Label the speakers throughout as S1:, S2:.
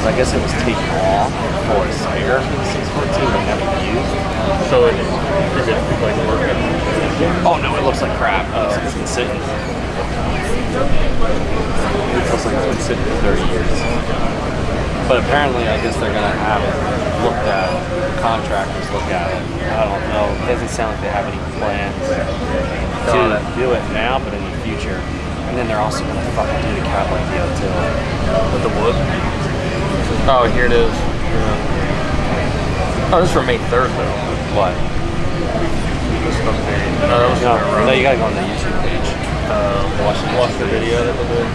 S1: because I guess it was taken off for a spare for the 614 but never used.
S2: So it just like working.
S1: Oh no, it looks like crap. It's been sitting. It looks like it's been sitting for 30 years. But apparently, I guess they're gonna have it looked at. Contractors look at it. I don't know. It doesn't sound like they have any plans to do it now, but in the future. And then they're also gonna fucking do the Cadillac deal too.
S2: With the wood? Oh, here it is. Yeah. Oh, this is from May 3rd though.
S1: What?
S2: This stuff there. No, that was
S1: No, you gotta go on the YouTube page.
S2: Watch the video that they did.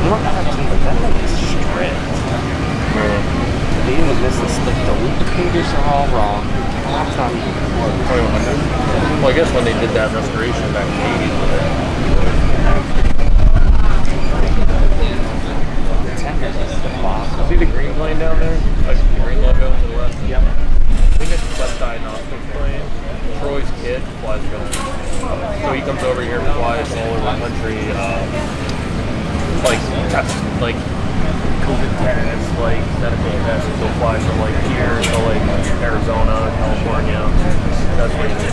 S1: You don't have to, but that thing is strict. They even miss this, like the lubricators are all wrong. That's not even close.
S2: Well, I guess when they did that restoration back in the 80s with it.
S1: The tender is the box.
S2: See the green plane down there? Like the green logo to the left?
S1: Yep.
S2: I think it's West Diagnostics plane. Troy's kid flies film. So he comes over here and flies all over the country. Like tests, like COVID tests, like medical tests. So fly from like here to like Arizona, California. That's what he did.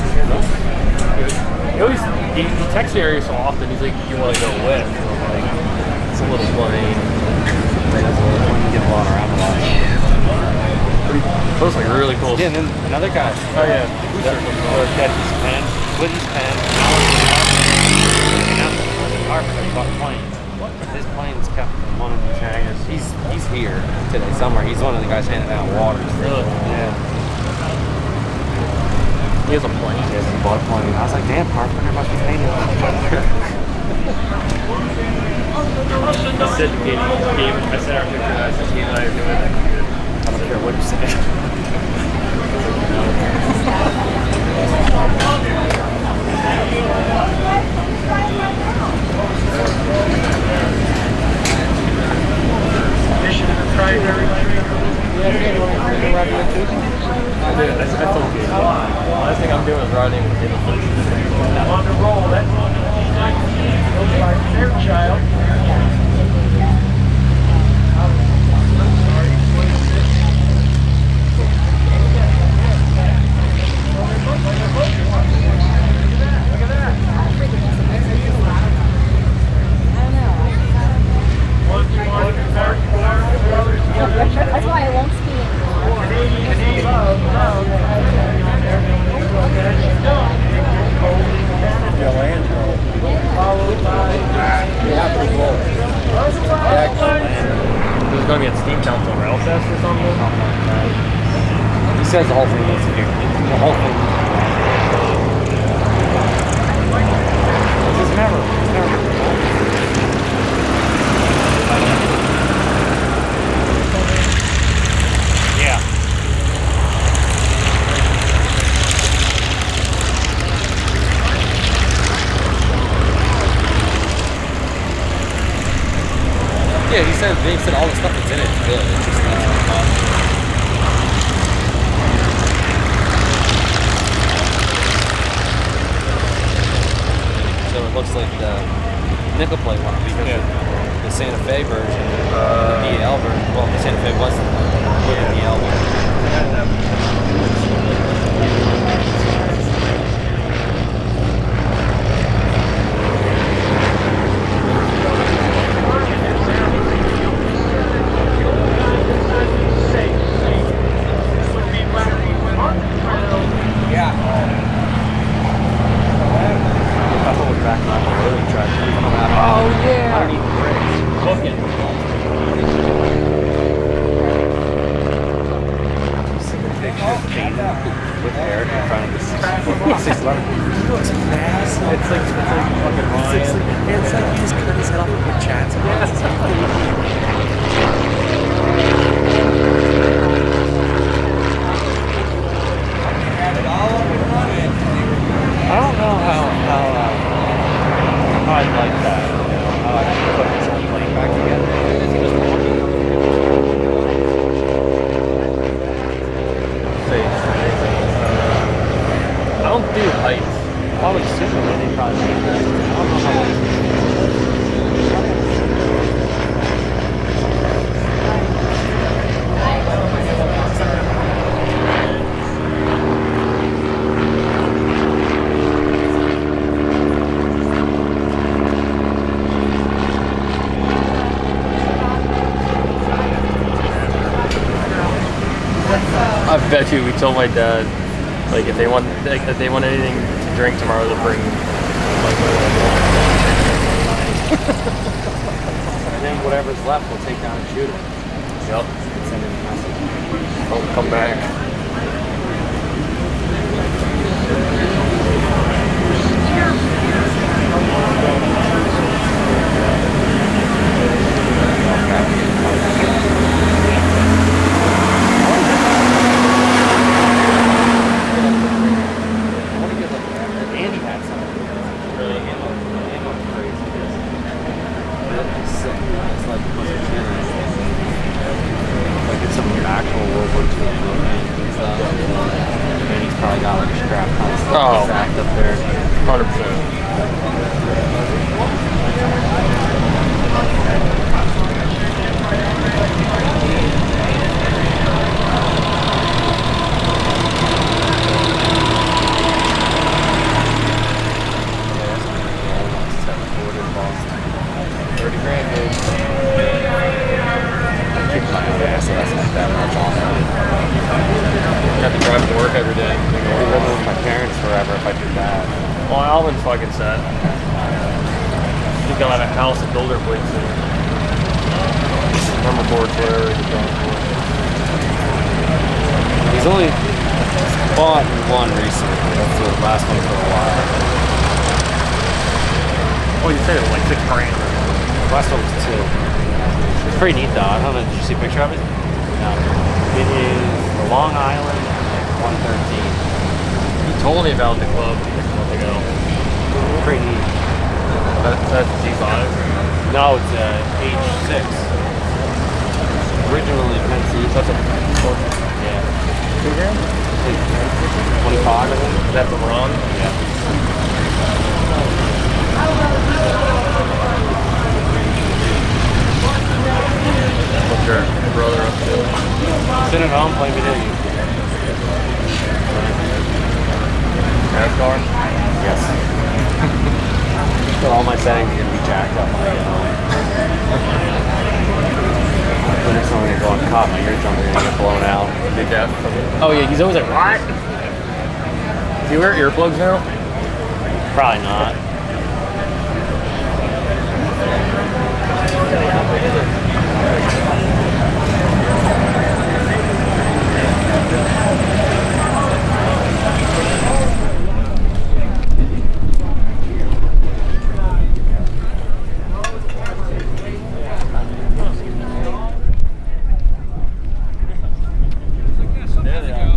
S2: He texts me every so often. He's like, "You want to go with?" So I'm like, "It's a little plane."
S1: You get blown around a lot.
S2: Looks like really cool.
S1: Yeah, and then another guy.
S2: Oh yeah.
S1: Got his pen, with his pen. Now the carpenter bought planes. His plane's kept in one of these hangars. He's here today somewhere. He's one of the guys handing out waters.
S2: Really?
S1: Yeah.
S2: He has a plane.
S1: He bought a plane. I was like, damn, carpenter must be painting.
S2: I said to Katie, I sent her a picture and I said, Katie and I are doing that.
S1: I don't care what you say.
S2: I told Katie. Last thing I'm doing is riding with him. On the roll, that's Fairchild.
S3: That's why I won't ski
S2: This is going to be at Steam Council Railfest or something?
S1: He says the whole thing needs to be the whole thing. It's never. Yeah. Yeah, Dave said all the stuff that's in it is good. It just needs to come. So it looks like the nickel plate one because the Santa Fe version, the DL version. Well, the Santa Fe was the DL one. With Eric in front of the 611. It's like fucking Ryan. It's like you just cut his head off and put chats on it. I don't know how I'd like that. You know, how I can put his whole plane back together.
S2: I don't do heights.
S1: I would assume that they probably. I don't know how.
S2: bet you we told my dad, like if they want anything to drink tomorrow, to bring like
S1: And then whatever's left, we'll take down and shoot it.
S2: Yep.
S1: And send him a message.
S2: Don't come back.
S1: Andy had something. Really ammo crazy. It's sick. It's like it's some actual World War II equipment and stuff. And he's probably got like a scrap ton of stuff stacked up there.
S2: 30 grand, dude.
S1: Kick my ass, so that's not that much on it.
S2: I have to drive to work every day.
S1: I'd be living with my parents forever if I did that.
S2: Well, Alvin's fucking set. He's got a house at Builder Place there. Number board's where he's going for.
S1: He's only bought one recently. That's the last one for a while.
S2: Oh, you said it was like $6 grand.
S1: Last one was 2. It's pretty neat though. I don't know, did you see a picture of it? No. It is the Long Island 113.
S2: He told me about the club a month ago.
S1: Pretty neat.
S2: That's G5.
S1: No, it's H6. Originally Penn
S2: That's a
S1: Yeah.
S2: 2 grand?
S1: 25, I think.
S2: Is that from Ron?
S1: Yeah.
S2: What's your brother up to?
S1: Sitting at home playing video games.
S2: NASCAR?
S1: Yes. So all my settings are gonna be jacked up when I get home. The next time I'm gonna go on cop, my eardrums are gonna get blown out.
S2: Big death. Oh yeah, he's always like, what? Do you wear earplugs now?
S1: Probably not.
S2: There they are.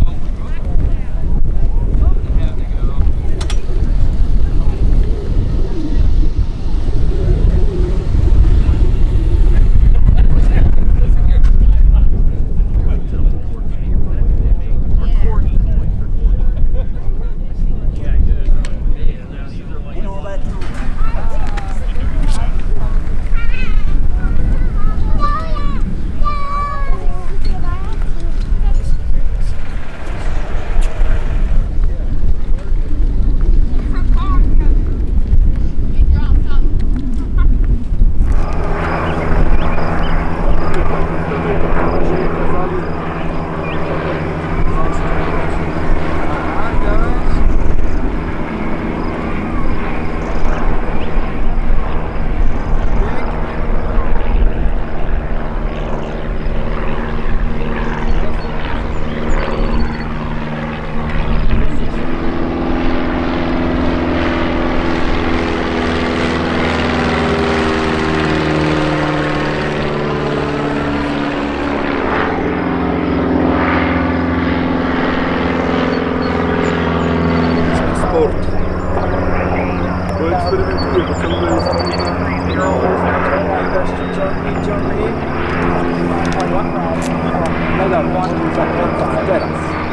S4: Nadal 1 teraz.